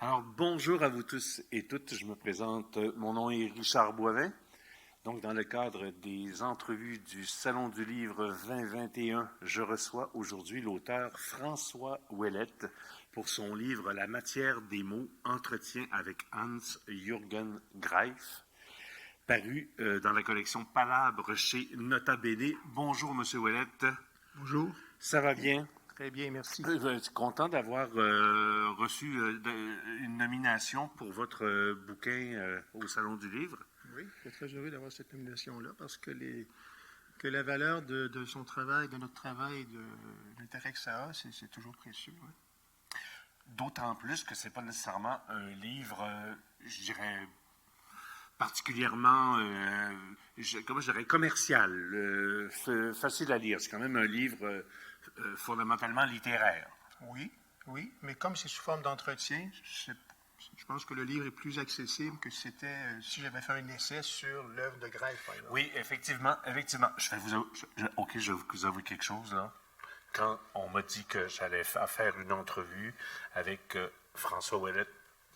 Alors, bonjour à vous tous et toutes. Je me présente. Mon nom est Richard Boivin. Donc, dans le cadre des entrevues du Salon du Livre 2021, je reçois aujourd'hui l'auteur François Ouellette pour son livre La matière des mots, entretien avec Hans-Jürgen Greif, paru dans la collection Palabre chez Nota Bene. Bonjour, Monsieur Ouellette. Bonjour. Ça va bien? Très bien, merci. Je suis content d'avoir reçu une nomination pour votre bouquin au Salon du Livre. Oui, je suis très heureux d'avoir cette nomination-là parce que la valeur de son travail, de notre travail, de l'intérêt que ça a, c'est toujours précieux. Oui. D'autant plus que ce n'est pas nécessairement un livre, je dirais, particulièrement, comment je dirais, commercial, facile à lire. C'est quand même un livre fondamentalement littéraire. Oui, mais comme c'est sous forme d'entretien, je pense que le livre est plus accessible que c'était si j'avais fait un essai sur l'œuvre de Greif, par exemple. Oui, effectivement. Je vais vous avouer quelque chose, là. Quand on m'a dit que j'allais faire une entrevue avec François Ouellette,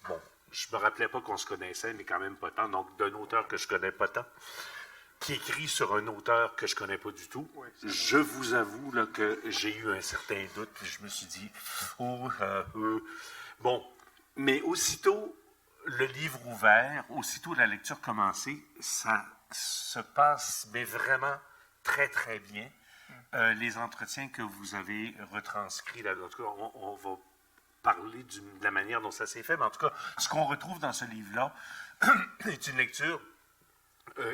bon, je me rappelais pas qu'on se connaissait, mais quand même pas tant, donc d'un auteur que je connais pas tant, qui écrit sur un auteur que je connais pas du tout. Oui, je vous avoue là, que j'ai eu un certain doute, puis je me suis dit, bon, mais aussitôt le livre ouvert, aussitôt la lecture commencée, ça se passe mais vraiment très, très bien. Les entretiens que vous avez retranscrits, là, en tout cas, on va parler de la manière dont ça s'est fait, mais en tout cas, ce qu'on retrouve dans ce livre-là est une lecture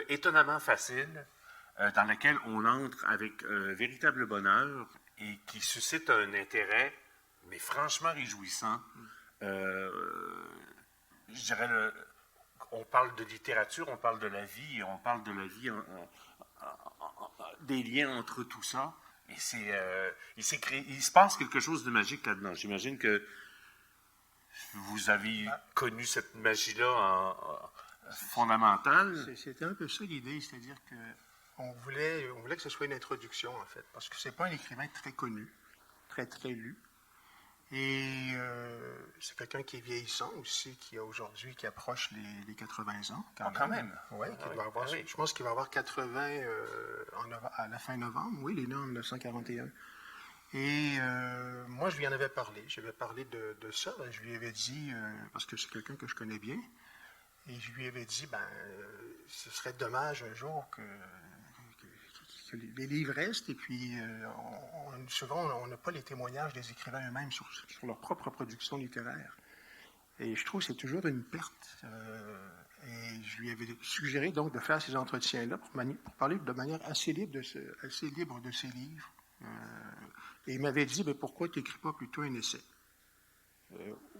étonnamment facile, dans laquelle on entre avec véritable bonheur et qui suscite un intérêt, mais franchement réjouissant. Je dirais, on parle de littérature, on parle de la vie, et on parle de la vie, des liens entre tout ça. Et il se passe quelque chose de magique là-dedans. J'imagine que vous avez connu cette magie-là fondamentale. C'était un peu ça l'idée, c'est-à-dire qu'on voulait que ce soit une introduction, en fait, parce que c'est pas un écrivain très connu, très, très lu. Et c'est quelqu'un qui est vieillissant aussi, qui approche les 80 ans. Quand même. Oui, je pense qu'il va avoir 80 à la fin novembre. Oui, il est né en 1941. Et moi, je lui en avais parlé. J'avais parlé de ça. Je lui avais dit, parce que c'est quelqu'un que je connais bien, et je lui avais dit, ce serait dommage un jour que les livres restent, et puis souvent, on n'a pas les témoignages des écrivains eux-mêmes sur leur propre production littéraire. Et je trouve que c'est toujours une perte. Et je lui avais suggéré donc de faire ces entretiens-là pour parler de manière assez libre de ses livres. Et il m'avait dit, pourquoi tu n'écris pas plutôt un essai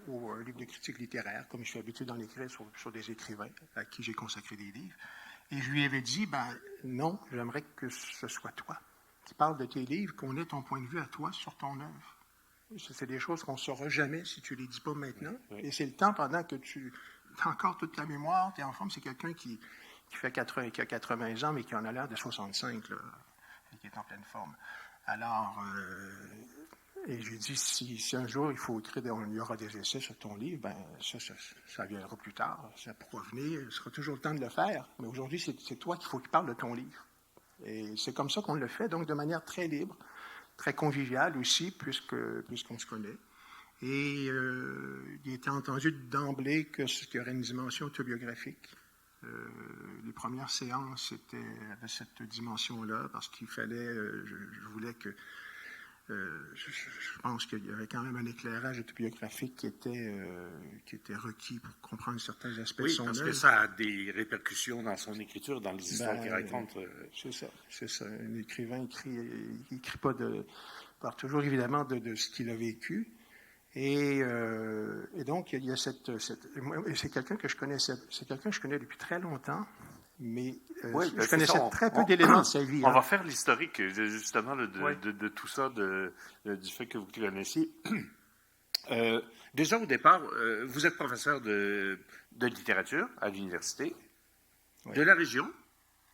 ou un livre de critique littéraire, comme je suis habitué d'en écrire sur des écrivains à qui j'ai consacré des livres. Et je lui avais dit, non, j'aimerais que ce soit toi qui parle de tes livres, qu'on ait ton point de vue à toi sur ton œuvre. C'est des choses qu'on ne saura jamais si tu ne les dis pas maintenant. Oui. Et c'est le temps pendant que tu as encore toute ta mémoire, tu es en forme. C'est quelqu'un qui a 80 ans, mais qui en a l'air de 65, là, et qui est en pleine forme. Alors, et je lui ai dit, si un jour il faut écrire, il y aura des essais sur ton livre, ça viendra plus tard. Ça pourra venir, il sera toujours le temps de le faire. Mais aujourd'hui, c'est toi qu'il faut qu'il parle de ton livre. Et c'est comme ça qu'on le fait, donc de manière très libre, très conviviale aussi, puisqu'on se connaît. Et il était entendu d'emblée qu'il y aurait une dimension autobiographique. Les premières séances avaient cette dimension-là, parce qu'il fallait, je voulais que, je pense qu'il y avait quand même un éclairage autobiographique qui était requis pour comprendre certains aspects de son œuvre. Oui, parce que ça a des répercussions dans son écriture, dans les histoires qu'il raconte. C'est ça. Un écrivain écrit pas part toujours évidemment de ce qu'il a vécu. Et donc, il y a c'est quelqu'un que je connaissais, c'est quelqu'un que je connais depuis très longtemps, mais je connaissais très peu d'éléments de sa vie. On va faire l'historique, justement, de tout ça, du fait que vous le connaissiez. Déjà, au départ, vous êtes professeur de littérature à l'université, de la région.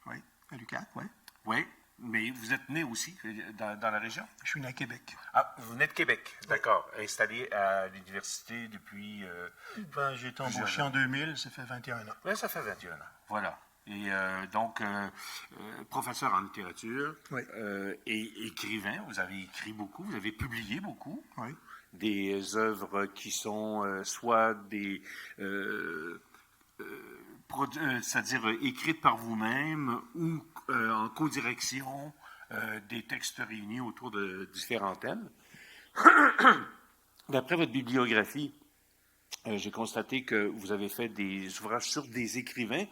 Oui, à l'UQAC, oui. Oui. Mais vous êtes né aussi dans la région? Je suis né à Québec. Ah, vous venez de Québec, d'accord. Installé à l'université depuis... J'ai été embauché en 2000, ça fait 21 ans. Oui, ça fait 21 ans, voilà. Et donc, professeur en littérature Oui. Et écrivain, vous avez écrit beaucoup, vous avez publié beaucoup. Oui. Des œuvres qui sont soit des... c'est-à-dire écrites par vous-même ou en codirection, des textes réunis autour de différents thèmes. D'après votre bibliographie, j'ai constaté que vous avez fait des ouvrages sur des écrivains,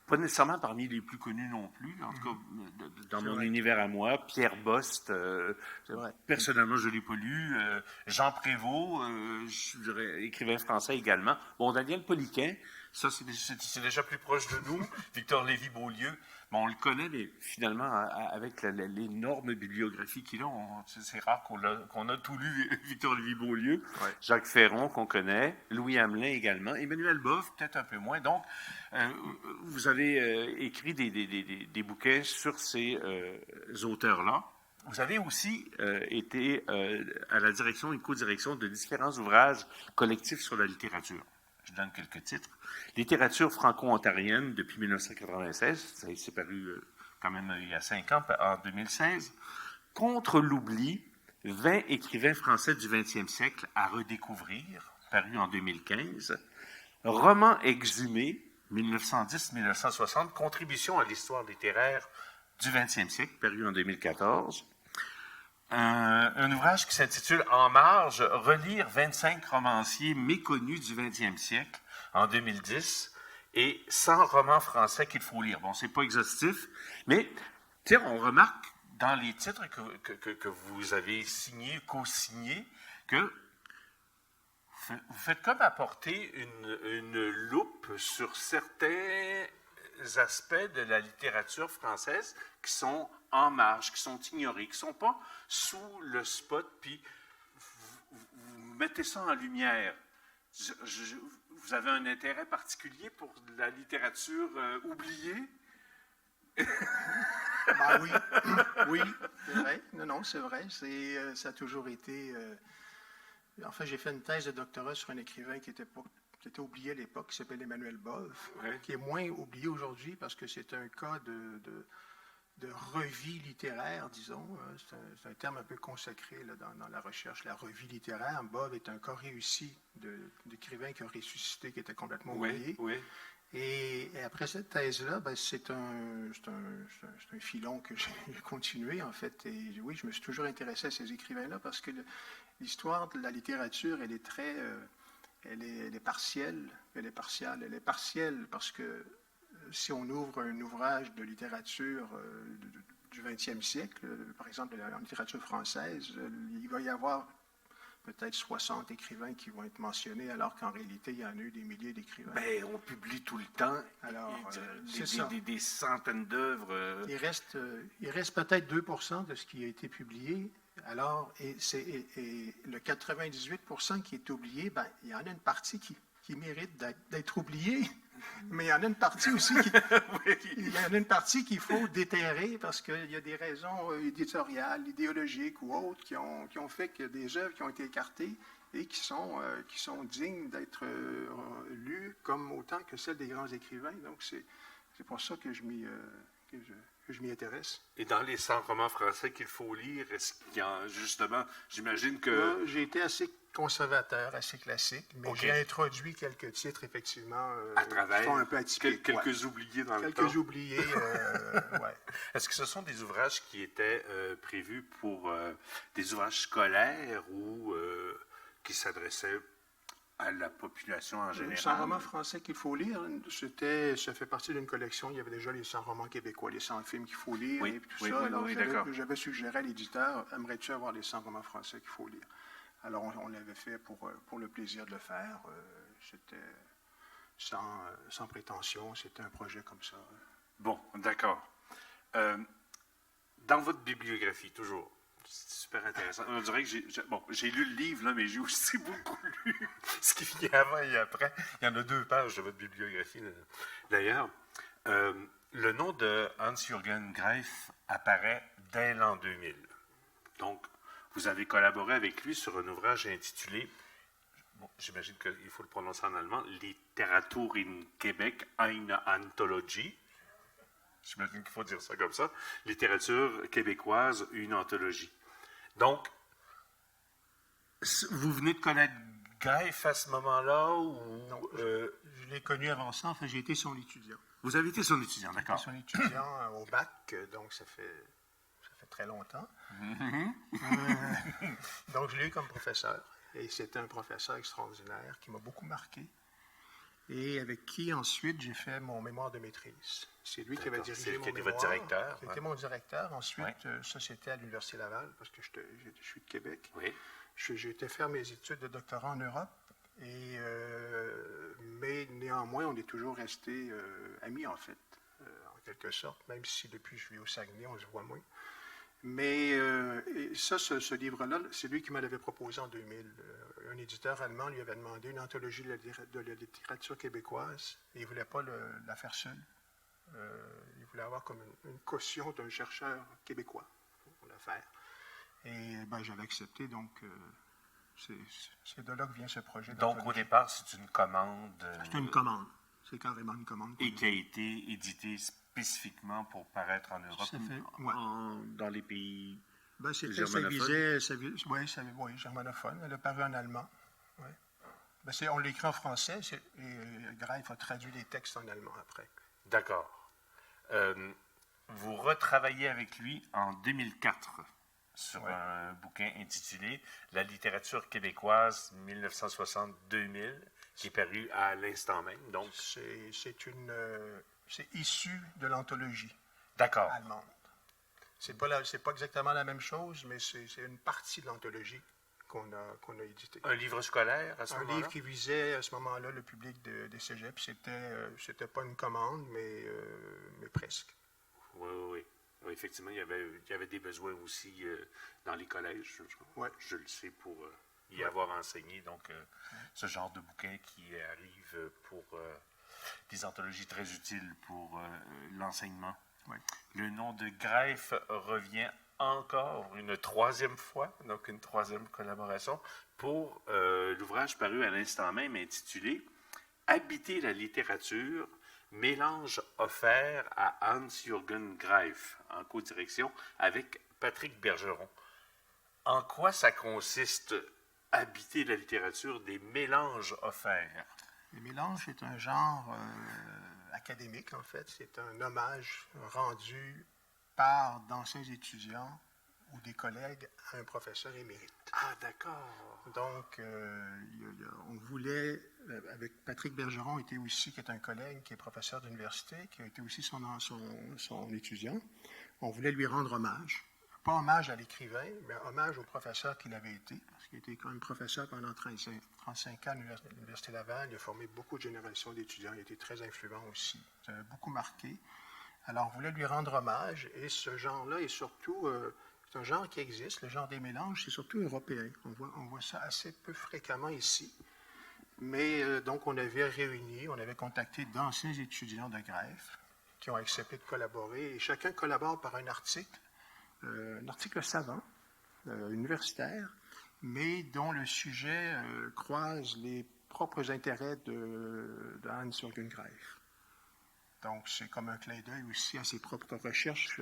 pas nécessairement parmi les plus connus non plus, en tout cas dans mon univers à moi. Pierre Bost, personnellement je ne l'ai pas lu. Jean Prévost, je dirais, écrivain français également. Bon, Daniel Poliquin, ça c'est déjà plus proche de nous. Victor Lévy-Beaulieu, bon, on le connaît, mais finalement, avec l'énorme bibliographie qu'il a, c'est rare qu'on a tout lu, Victor Lévy-Beaulieu. Ouais. Jacques Ferron, qu'on connaît, Louis Hamelin également, Emmanuel Boff, peut-être un peu moins. Donc, vous avez écrit des bouquins sur ces auteurs-là. Vous avez aussi été à la direction et co-direction de différents ouvrages collectifs sur la littérature. Je donne quelques titres. Littérature franco-ontarienne depuis 1996, ça s'est paru quand même il y a 5 ans, en 2016. Contre l'oubli, 20 écrivains français du 20e siècle à redécouvrir, paru en 2015. Roman exhumé, 1910-1960, contribution à l'histoire littéraire du 20e siècle, paru en 2014. Un ouvrage qui s'intitule « En marge, relire 25 romanciers méconnus du 20e siècle » en 2010 et 100 romans français qu'il faut lire. Bon, c'est pas exhaustif, mais on remarque dans les titres que vous avez signés, co-signés, que vous faites comme apporter une loupe sur certains aspects de la littérature française qui sont en marge, qui sont ignorés, qui ne sont pas sous le spot, puis vous mettez ça en lumière. Vous avez un intérêt particulier pour la littérature oubliée? Ben oui, oui, c'est vrai. Non, c'est vrai. Ça a toujours été... En fait, j'ai fait une thèse de doctorat sur un écrivain qui était oublié à l'époque, qui s'appelle Emmanuel Boff, qui est moins oublié aujourd'hui parce que c'est un cas de revie littéraire, disons. C'est un terme un peu consacré là, dans la recherche, la revie littéraire. Boff est un cas réussi d'écrivain qui a ressuscité, qui était complètement oublié. Oui. Et après cette thèse-là, c'est un filon que j'ai continué, en fait. Et oui, je me suis toujours intéressé à ces écrivains-là parce que l'histoire de la littérature, elle est très... Elle est partielle, elle est partiale. Elle est partielle parce que si on ouvre un ouvrage de littérature du 20e siècle, par exemple en littérature française, il va y avoir peut-être 60 écrivains qui vont être mentionnés, alors qu'en réalité, il y en a eu des milliers d'écrivains. Bien, on publie tout le temps. Alors, des centaines d'œuvres. Il reste peut-être 2% de ce qui a été publié. Alors, et le 98% qui est oublié, il y en a une partie qui mérite d'être oubliée, mais il y en a une partie aussi qu'il faut déterrer parce qu'il y a des raisons éditoriales, idéologiques ou autres qui ont fait que des œuvres qui ont été écartées et qui sont dignes d'être lues comme autant que celles des grands écrivains. Donc, c'est pour ça que je m'y intéresse. Et dans les 100 romans français qu'il faut lire, est-ce qu'il y a justement, j'imagine que... J'ai été assez conservateur, assez classique, mais j'ai introduit quelques titres, effectivement, à travers, qui sont un peu atypiques. Quelques oubliés dans le temps. Quelques oubliés, oui. Est-ce que ce sont des ouvrages qui étaient prévus pour des ouvrages scolaires ou qui s'adressaient à la population en général? 100 romans français qu'il faut lire, ça fait partie d'une collection. Il y avait déjà les 100 romans québécois, les 100 films qu'il faut lire et tout ça. Alors, j'avais suggéré à l'éditeur, aimerais-tu avoir les 100 romans français qu'il faut lire? Alors, on l'avait fait pour le plaisir de le faire. C'était sans prétention, c'était un projet comme ça. Bon, d'accord. Dans votre bibliographie, toujours, c'est super intéressant. On dirait que j'ai lu le livre, là, mais j'ai aussi beaucoup lu ce qui vient avant et après. Il y en a 2 pages de votre bibliographie, d'ailleurs. Le nom de Hans-Jürgen Greif apparaît dès l'an 2000. Donc, vous avez collaboré avec lui sur un ouvrage intitulé, bon, j'imagine qu'il faut le prononcer en allemand, Literatur in Québec, eine Anthologie. J'imagine qu'il faut dire ça comme ça. Littérature québécoise, une anthologie. Donc, vous venez de connaître Greif à ce moment-là ou Non, je l'ai connu avant ça. Enfin, j'ai été son étudiant. Vous avez été son étudiant, d'accord. Son étudiant au bac, donc ça fait très longtemps. Donc, je l'ai eu comme professeur. Et c'était un professeur extraordinaire qui m'a beaucoup marqué. Et avec qui, ensuite, j'ai fait mon mémoire de maîtrise. C'est lui qui avait dirigé mon mémoire. Qui était votre directeur. Qui était mon directeur. Ensuite, ça, c'était à l'Université Laval, parce que je suis de Québec. Oui. J'ai été faire mes études de doctorat en Europe. Mais néanmoins, on est toujours restés amis, en fait, en quelque sorte, même si depuis je vis au Saguenay, on se voit moins. Mais ce livre-là, c'est lui qui me l'avait proposé en 2000. Un éditeur allemand lui avait demandé une anthologie de la littérature québécoise et il ne voulait pas la faire seul. Il voulait avoir comme une caution d'un chercheur québécois pour la faire. Et j'avais accepté, donc c'est de là que vient ce projet. Donc au départ, c'est une commande. C'est une commande. C'est carrément une commande. Et qui a été éditée spécifiquement pour paraître en Europe, dans les pays germanophones. Oui, germanophone. Elle a paru en allemand. Ouais. On l'écrit en français et Greif a traduit les textes en allemand après. D'accord. Vous retravaillez avec lui en 2004 sur un bouquin intitulé « La littérature québécoise 1960-2000 » qui est paru à l'instant même. Donc, c'est issu de l'anthologie allemande. C'est pas exactement la même chose, mais c'est une partie de l'anthologie qu'on a éditée. Un livre scolaire à ce moment-là? Un livre qui visait à ce moment-là le public des cégeps. C'était pas une commande, mais presque. Oui. Effectivement, il y avait des besoins aussi dans les collèges. Je le sais pour y avoir enseigné. Donc, ce genre de bouquin qui arrive pour des anthologies très utiles pour l'enseignement. Oui. Le nom de Greif revient encore une troisième fois, donc une troisième collaboration, pour l'ouvrage paru à l'instant même intitulé « Habiter la littérature ». Mélange offert à Hans-Jürgen Greif, en codirection avec Patrick Bergeron. En quoi ça consiste, habiter la littérature, des mélanges offerts? Les mélanges, c'est un genre académique, en fait. C'est un hommage rendu par d'anciens étudiants ou des collègues à un professeur émérite. Ah, d'accord. Donc, on voulait, avec Patrick Bergeron, qui est un collègue, qui est professeur d'université, qui a été aussi son étudiant, on voulait lui rendre hommage. Pas hommage à l'écrivain, mais hommage au professeur qu'il avait été, parce qu'il était quand même professeur pendant 35 ans à l'Université Laval. Il a formé beaucoup de générations d'étudiants. Il a été très influent aussi. Ça a beaucoup marqué. Alors, on voulait lui rendre hommage, et ce genre-là est surtout... c'est un genre qui existe, le genre des mélanges, c'est surtout européen. On voit ça assez peu fréquemment ici. Mais donc, on avait contacté d'anciens étudiants de Greif qui ont accepté de collaborer. Et chacun collabore par un article savant, universitaire, mais dont le sujet croise les propres intérêts de Hans-Jürgen Greif. Donc, c'est comme un clin d'œil aussi à ses propres recherches,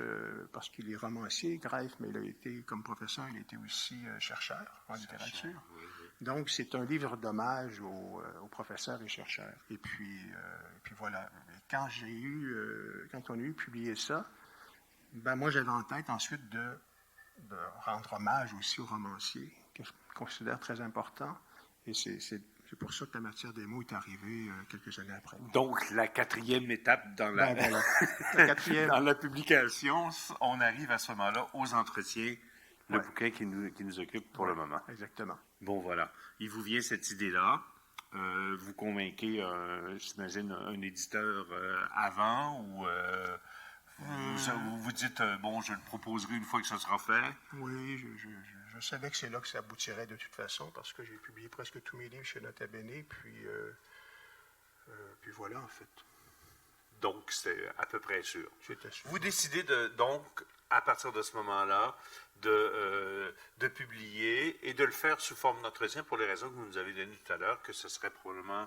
parce qu'il est romancier, Greif, mais il a été, comme professeur, il a été aussi chercheur en littérature. Oui. Donc, c'est un livre d'hommage aux professeurs et chercheurs. Et puis voilà. Et quand on a eu publié ça, moi, j'avais en tête ensuite de rendre hommage aussi aux romanciers, que je considère très important. Et c'est pour ça que la matière des mots est arrivée quelques années après. Donc, la quatrième étape dans la publication, on arrive à ce moment-là aux entretiens, le bouquin qui nous occupe pour le moment. Exactement. Bon, voilà. Il vous vient cette idée-là. Vous convainquez, j'imagine, un éditeur avant ou vous dites, je le proposerai une fois que ça sera fait? Oui, je savais que c'est là que ça aboutirait de toute façon, parce que j'ai publié presque tous mes livres chez Nota Bene, puis voilà, en fait. Donc, c'est à peu près sûr. J'étais sûr. Vous décidez donc, à partir de ce moment-là, de publier et de le faire sous forme d'entretien pour les raisons que vous nous avez données tout à l'heure, que ce serait probablement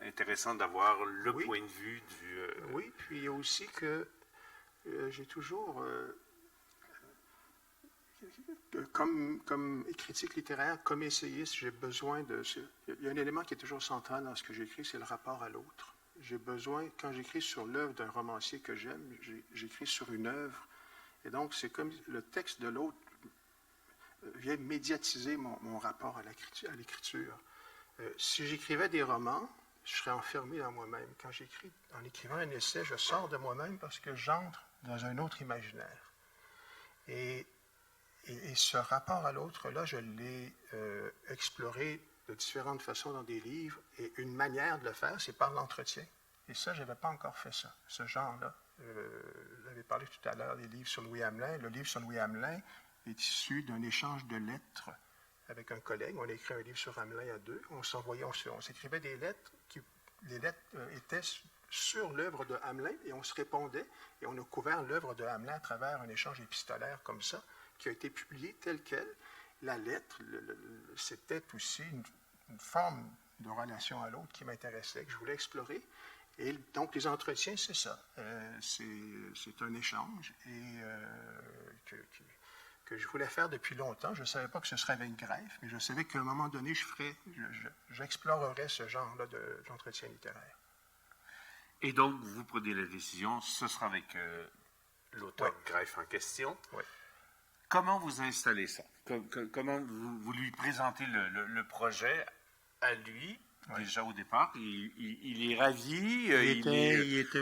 intéressant d'avoir le point de vue du... Oui, puis il y a aussi que j'ai toujours, comme critique littéraire, comme essayiste, j'ai besoin de... Il y a un élément qui est toujours central dans ce que j'écris, c'est le rapport à l'autre. J'ai besoin, quand j'écris sur l'œuvre d'un romancier que j'aime, j'écris sur une œuvre. Et donc, c'est comme le texte de l'autre vient médiatiser mon rapport à l'écriture. Si j'écrivais des romans, je serais enfermé dans moi-même. Quand j'écris, en écrivant un essai, je sors de moi-même parce que j'entre dans un autre imaginaire. Et ce rapport à l'autre-là, je l'ai exploré de différentes façons dans des livres. Et une manière de le faire, c'est par l'entretien. Et ça, je n'avais pas encore fait ça, ce genre-là. J'avais parlé tout à l'heure des livres sur Louis Hamelin. Le livre sur Louis Hamelin est issu d'un échange de lettres avec un collègue. On a écrit un livre sur Hamelin à deux. On s'écrivait des lettres. Les lettres étaient sur l'œuvre de Hamelin et on se répondait. Et on a couvert l'œuvre de Hamelin à travers un échange épistolaire comme ça, qui a été publié tel quel. La lettre, c'était aussi une forme de relation à l'autre qui m'intéressait, que je voulais explorer. Et donc, les entretiens, c'est ça. C'est un échange et que je voulais faire depuis longtemps. Je ne savais pas que ce serait avec Greif, mais je savais qu'à un moment donné, j'explorerais ce genre-là d'entretien littéraire. Et donc, vous prenez la décision, ce sera avec l'auteur Greif en question. Oui. Comment vous installez ça? Comment vous lui présentez le projet à lui? Déjà au départ, il est ravi. Il était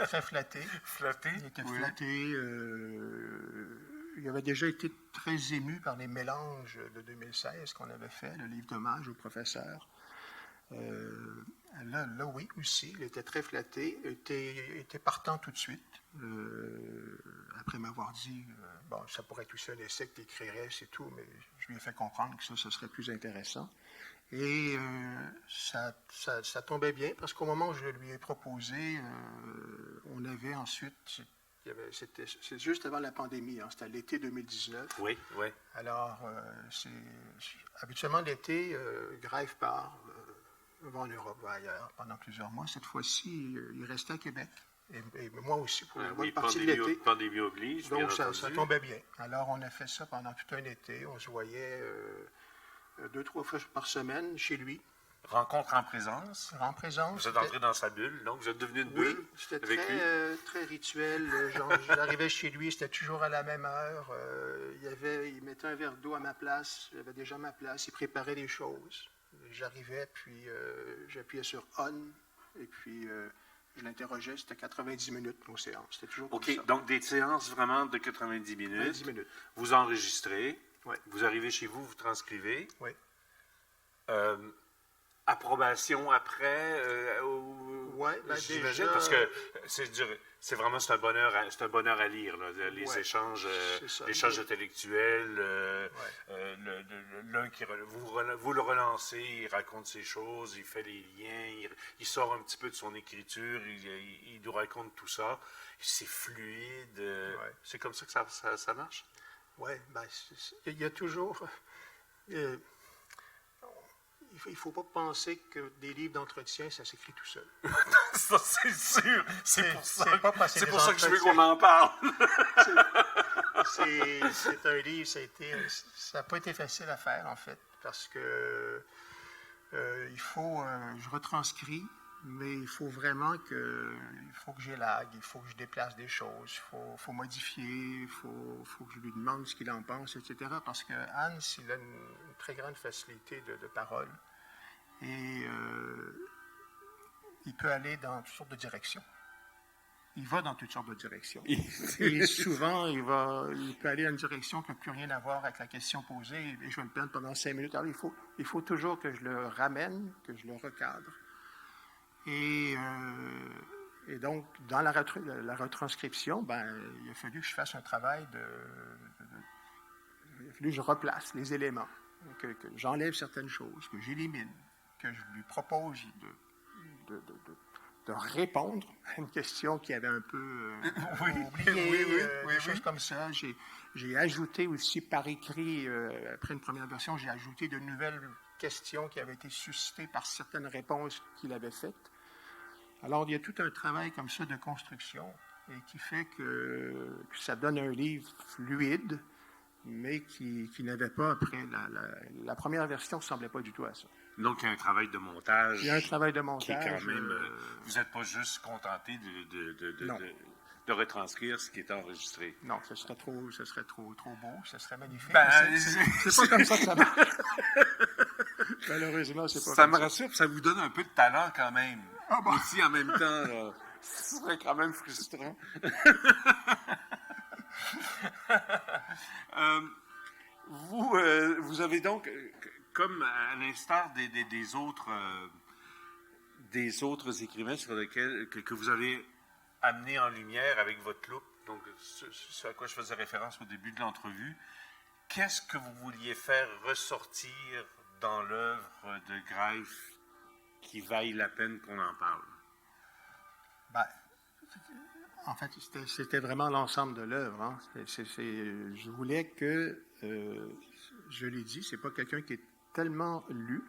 très flatté. Flatté? Il était flatté. Il avait déjà été très ému par les mélanges de 2016 qu'on avait fait, le livre d'hommage au professeur. Là, oui, aussi, il était très flatté. Il était partant tout de suite. Après m'avoir dit, bon, ça pourrait être aussi un essai que tu écrirais, c'est tout, mais je lui ai fait comprendre que ça serait plus intéressant. Et ça tombait bien parce qu'au moment où je lui ai proposé, on avait ensuite, c'est juste avant la pandémie, hein, c'était l'été 2019. Oui, oui. Alors, habituellement l'été, Greif part, va en Europe, va ailleurs pendant plusieurs mois. Cette fois-ci, il restait à Québec. Et moi aussi, pour une bonne partie de l'été. Pandémie oblige, donc, ça tombait bien. Alors, on a fait ça pendant tout un été. On se voyait 2-3 fois par semaine chez lui. Rencontre en présence. En présence. Vous êtes entré dans sa bulle, donc vous êtes devenu une bulle. Oui, c'était très rituel. J'arrivais chez lui, c'était toujours à la même heure. Il mettait un verre d'eau à ma place. J'avais déjà ma place. Il préparait des choses. J'arrivais, puis j'appuyais sur « on », et puis je l'interrogeais. C'était 90 minutes, nos séances. C'était toujours comme ça. OK, donc des séances vraiment de 90 minutes. 90 minutes. Vous enregistrez. Oui. Vous arrivez chez vous, vous transcrivez. Oui. Approbation après oui, j'imagine, parce que c'est vraiment un bonheur à lire, là, les échanges intellectuels, l'un qui vous le relancez, il raconte ses choses, il fait les liens, il sort un petit peu de son écriture, il nous raconte tout ça, c'est fluide, c'est comme ça que ça marche? Oui, il y a toujours... il ne faut pas penser que des livres d'entretien, ça s'écrit tout seul. Ça, c'est sûr. C'est pour ça que je veux qu'on en parle. C'est un livre, ça n'a pas été facile à faire, en fait, parce que je retranscris, mais il faut vraiment que j'élague, il faut que je déplace des choses, il faut modifier, il faut que je lui demande ce qu'il en pense, etc. Parce que Hans, il a une très grande facilité de parole et il peut aller dans toutes sortes de directions. Il va dans toutes sortes de directions. Et souvent, il peut aller dans une direction qui n'a plus rien à voir avec la question posée et je vais me perdre pendant 5 minutes. Alors, il faut toujours que je le ramène, que je le recadre. Et donc, dans la retranscription, il a fallu que je fasse un travail il a fallu que je replace les éléments, que j'enlève certaines choses, que j'élimine, que je lui propose répondre à une question qui avait un peu Oui, oublié, oui, des choses comme ça. J'ai ajouté aussi par écrit, après une première version, j'ai ajouté de nouvelles questions qui avaient été suscitées par certaines réponses qu'il avait faites. Alors, il y a tout un travail comme ça de construction et qui fait que ça donne un livre fluide, mais qui n'avait pas, après, la première version ne ressemblait pas du tout à ça. Donc, il y a un travail de montage. Il y a un travail de Qui est montage. quand même. Vous n'êtes pas juste contenté Non. de retranscrire ce qui est enregistré. Non, ce serait trop beau, ce serait magnifique. Ben, c'est pas comme ça que ça marche. Malheureusement, c'est pas ça comme me rassure, ça vous donne un peu de talent quand même. Ah bon? Aussi, en même temps, ce serait quand même frustrant. Vous avez donc, comme à l'instar des autres écrivains sur lesquels que vous avez amené en lumière avec votre loupe, donc ce à quoi je faisais référence au début de l'entrevue, qu'est-ce que vous vouliez faire ressortir dans l'œuvre de Greif qui vaille la peine qu'on en parle? Ben, en fait, c'était vraiment l'ensemble de l'œuvre. Hein. Je voulais que, je l'ai dit, c'est pas quelqu'un qui est tellement lu,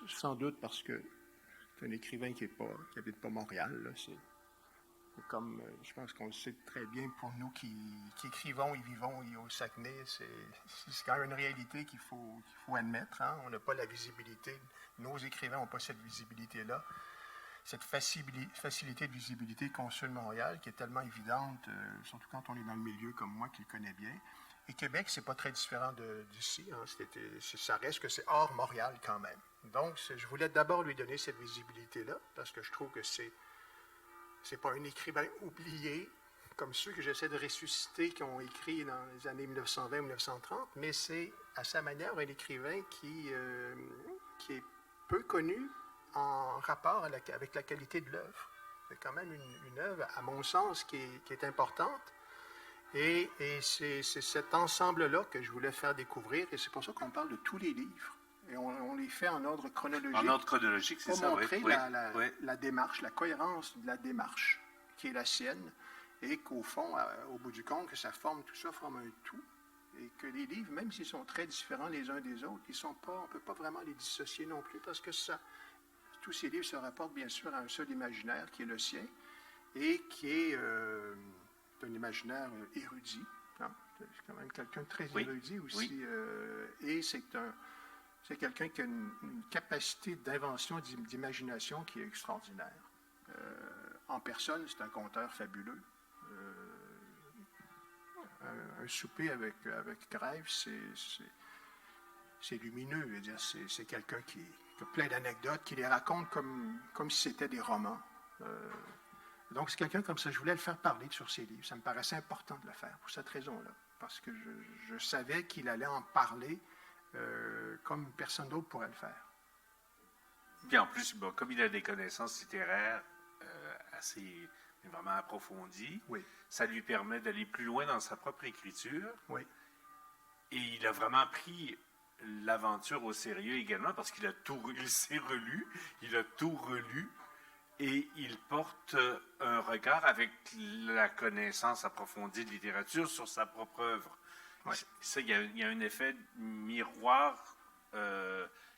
sans doute parce que c'est un écrivain qui habite pas Montréal. Là, c'est comme, je pense qu'on le sait très bien pour nous qui écrivons et vivons au Saguenay, c'est quand même une réalité qu'il faut admettre. Hein. On n'a pas la visibilité, nos écrivains n'ont pas cette visibilité-là. Cette facilité de visibilité qu'ont ceux de Montréal, qui est tellement évidente, surtout quand on est dans le milieu comme moi, qui le connaît bien. Et Québec, c'est pas très différent d'ici. Hein. Ça reste que c'est hors Montréal quand même. Donc, je voulais d'abord lui donner cette visibilité-là, parce que je trouve que c'est pas un écrivain oublié, comme ceux que j'essaie de ressusciter, qui ont écrit dans les années 1920-1930, mais c'est à sa manière un écrivain qui est peu connu, en rapport avec la qualité de l'œuvre. C'est quand même une œuvre, à mon sens, qui est importante. Et c'est cet ensemble-là que je voulais faire découvrir. Et c'est pour ça qu'on parle de tous les livres. Et on les fait en ordre chronologique. En ordre chronologique, c'est ça, pour montrer oui. la démarche, la cohérence de la démarche qui est la sienne. Et qu'au fond, au bout du compte, que ça forme, tout ça forme un tout. Et que les livres, même s'ils sont très différents les uns des autres, on ne peut pas vraiment les dissocier non plus parce que tous ces livres se rapportent bien sûr à un seul imaginaire qui est le sien et qui est un imaginaire érudit. Hein? C'est quand même quelqu'un de très érudit aussi. Oui. Et c'est quelqu'un qui a une capacité d'invention, d'imagination qui est extraordinaire. En personne, c'est un conteur fabuleux. Un souper avec Greif, c'est lumineux. Je veux dire, c'est quelqu'un qui a plein d'anecdotes, qui les raconte comme si c'était des romans. Donc, c'est quelqu'un comme ça. Je voulais le faire parler sur ses livres. Ça me paraissait important de le faire pour cette raison-là. Parce que je savais qu'il allait en parler comme personne d'autre pourrait le faire. Puis en plus, bon, comme il a des connaissances littéraires assez vraiment approfondies, oui. Ça lui permet d'aller plus loin dans sa propre écriture. Oui. Et il a vraiment pris l'aventure au sérieux également parce qu'il s'est relu, il a tout relu et il porte un regard avec la connaissance approfondie de littérature sur sa propre œuvre. Ouais. Ça, il y a un effet miroir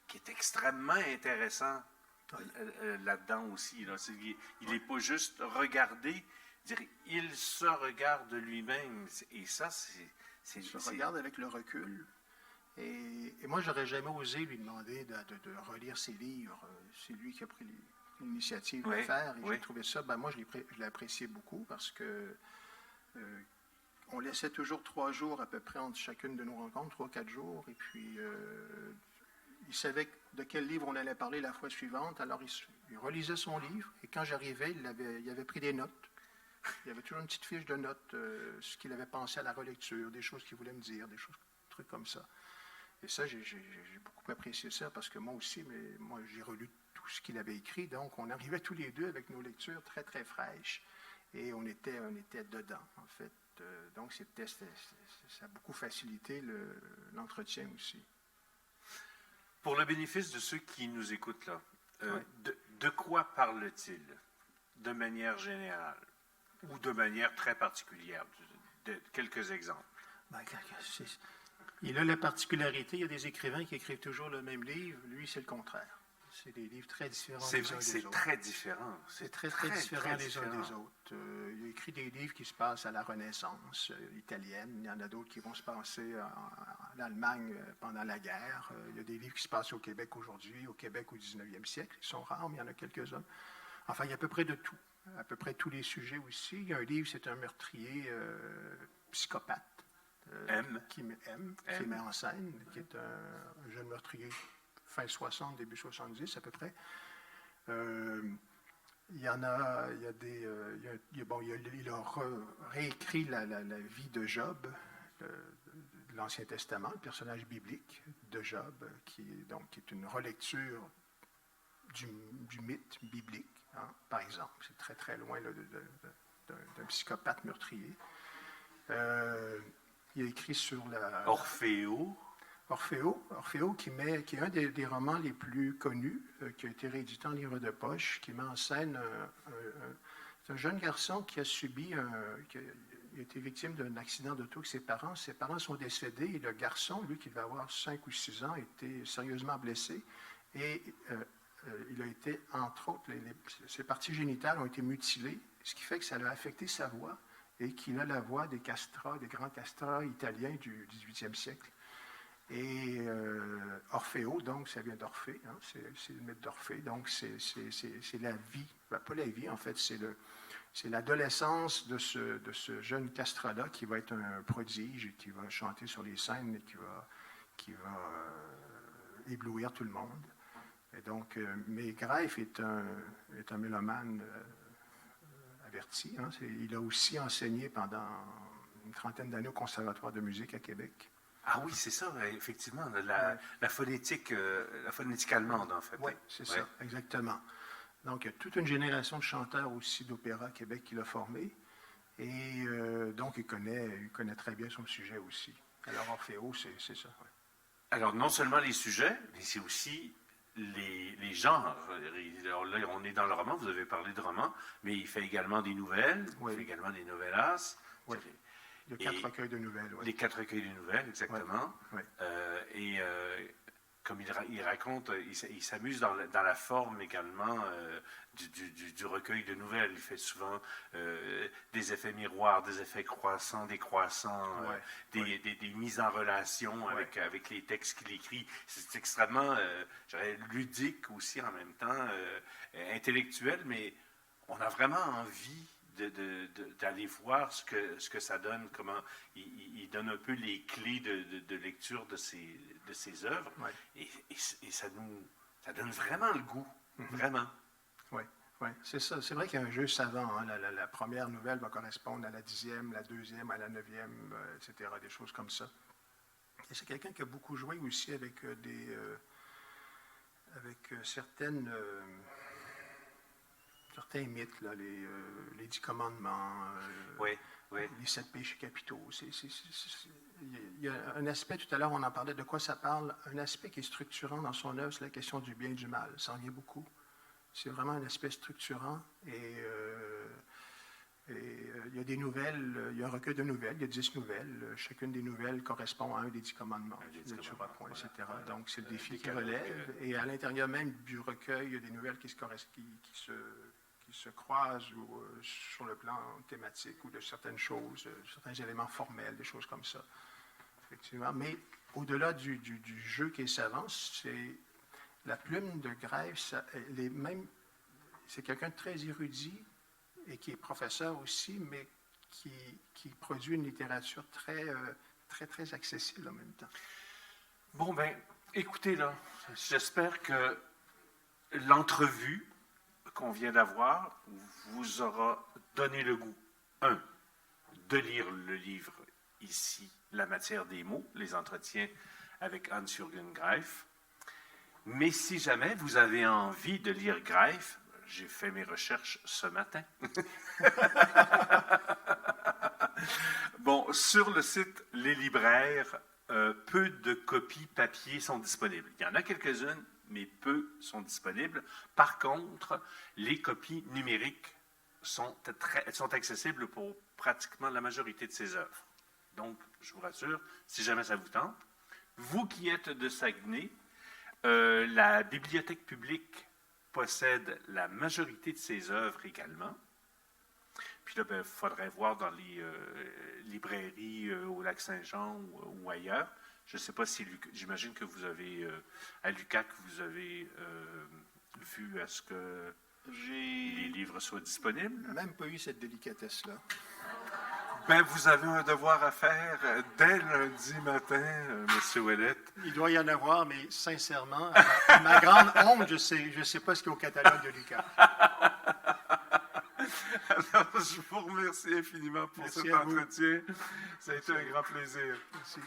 qui est extrêmement intéressant là-dedans aussi. Là. Il n'est pas juste regardé, il se regarde lui-même. Et ça, il se regarde avec le recul. Et moi, j'aurais jamais osé lui demander de relire ses livres. C'est lui qui a pris l'initiative de le faire. Et j'ai trouvé ça, moi, je l'ai apprécié beaucoup parce que on laissait toujours 3 jours à peu près entre chacune de nos rencontres, 3-4 jours. Et puis, il savait de quel livre on allait parler la fois suivante. Alors, il relisait son livre. Et quand j'arrivais, il avait pris des notes. Il y avait toujours une petite fiche de notes, ce qu'il avait pensé à la relecture, des choses qu'il voulait me dire, des trucs comme ça. Et ça, j'ai beaucoup apprécié ça parce que moi aussi, moi, j'ai relu tout ce qu'il avait écrit. Donc, on arrivait tous les deux avec nos lectures très, très fraîches. Et on était dedans, en fait. Donc, ça a beaucoup facilité l'entretien aussi. Pour le bénéfice de ceux qui nous écoutent là, de quoi parle-t-il de manière générale ou de manière très particulière? Quelques exemples. Ben, il a la particularité, il y a des écrivains qui écrivent toujours le même livre, lui, c'est le contraire. C'est des livres très différents C'est les vrai uns que des c'est autres. très différent. C'est très différent les uns des autres. Il a écrit des livres qui se passent à la Renaissance italienne. Il y en a d'autres qui vont se passer en Allemagne pendant la guerre. Il y a des livres qui se passent au Québec aujourd'hui, au Québec au 19e siècle. Ils sont rares, mais il y en a quelques-uns. Enfin, il y a à peu près de tout. À peu près tous les sujets aussi. Il y a un livre, c'est un meurtrier psychopathe. Qui met en scène, qui est un jeune meurtrier fin 60, début 70 à peu près. Il a réécrit la vie de Job, de l'Ancien Testament, le personnage biblique de Job, qui est une relecture du mythe biblique, hein, par exemple. C'est très, très loin d'un psychopathe meurtrier. Il a écrit sur la... Orfeo, qui est un des romans les plus connus, qui a été réédité en livre de poche, qui met en scène un jeune garçon qui a été victime d'un accident d'auto avec ses parents. Ses parents sont décédés et le garçon, lui qui devait avoir 5 ou 6 ans, a été sérieusement blessé et il a été, entre autres, ses parties génitales ont été mutilées, ce qui fait que ça a affecté sa voix et qu'il a la voix des castrats, des grands castrats italiens du 18e siècle. Et Orfeo, donc, ça vient d'Orphée, hein, c'est le mythe d'Orphée, donc c'est la vie, pas la vie en fait, c'est l'adolescence de ce jeune castrat-là qui va être un prodige et qui va chanter sur les scènes et qui va éblouir tout le monde. Et donc, mais Greif est un mélomane averti. Hein, il a aussi enseigné pendant une trentaine d'années au Conservatoire de musique à Québec. Ah oui, c'est ça, effectivement, la phonétique allemande, en fait. Oui, c'est ça, exactement. Donc, il y a toute une génération de chanteurs aussi d'opéra à Québec qu'il a formé. Et donc, il connaît très bien son sujet aussi. Alors, Orfeo, c'est ça. Ouais. Alors, non seulement les sujets, mais c'est aussi les genres. Alors là, on est dans le roman, vous avez parlé de roman, mais il fait également des nouvelles, il fait également des novellas. Oui. Il y a 4 recueils de nouvelles. Oui. Les 4 recueils de nouvelles, exactement. Oui. Comme il raconte, il s'amuse dans la forme également du recueil de nouvelles. Il fait souvent des effets miroirs, des effets croissants, décroissants, des mises en relation avec les textes qu'il écrit. C'est extrêmement, ludique aussi en même temps, intellectuel, mais on a vraiment envie d'aller voir ce que ça donne, comment il donne un peu les clés de lecture de ses œuvres, et ça donne vraiment le goût, vraiment. Oui, c'est ça. C'est vrai qu'il y a un jeu savant. Hein. La première nouvelle va correspondre à la 10e, la 2e, à la 9e, etc., des choses comme ça. Et c'est quelqu'un qui a beaucoup joué aussi avec certains mythes, là, les 10 commandements, les 7 péchés capitaux. Il y a un aspect, tout à l'heure, on en parlait, de quoi ça parle, un aspect qui est structurant dans son œuvre, c'est la question du bien et du mal. Ça en vient beaucoup. C'est vraiment un aspect structurant. Et il y a des nouvelles, il y a un recueil de nouvelles, il y a 10 nouvelles. Chacune des nouvelles correspond à un des 10 commandements, etc. Donc, c'est le défi qui relève. Et à l'intérieur même du recueil, il y a des nouvelles qui se croisent sur le plan thématique ou de certaines choses, certains éléments formels, des choses comme ça. Effectivement. Mais au-delà du jeu qui est savant, c'est la plume de Greif, c'est quelqu'un de très érudit et qui est professeur aussi, mais qui produit une littérature très, très, très accessible en même temps. Bon, ben, écoutez, là, j'espère que l'entrevue qu'on vient d'avoir vous aura donné le goût, de lire le livre ici, La matière des mots, les entretiens avec Hans-Jürgen Greif. Mais si jamais vous avez envie de lire Greif, j'ai fait mes recherches ce matin. Bon, sur le site Les Libraires, peu de copies papier sont disponibles. Il y en a quelques-unes, mais peu sont disponibles. Par contre, les copies numériques sont accessibles pour pratiquement la majorité de ces œuvres. Donc, je vous rassure, si jamais ça vous tente. Vous qui êtes de Saguenay, la bibliothèque publique possède la majorité de ses œuvres également. Puis là, il faudrait voir dans les librairies au Lac-Saint-Jean ou ailleurs. Je ne sais pas si, j'imagine que vous avez, à l'UQAC, vous avez vu à ce que les livres soient disponibles. Même pas eu cette délicatesse-là. Ben, vous avez un devoir à faire dès lundi matin, M. Ouellette. Il doit y en avoir, mais sincèrement, à ma grande honte, je sais pas ce qu'il y a au catalogue de l'UQAC. Alors, je vous remercie infiniment pour cet entretien. Ça a été un grand plaisir. Merci.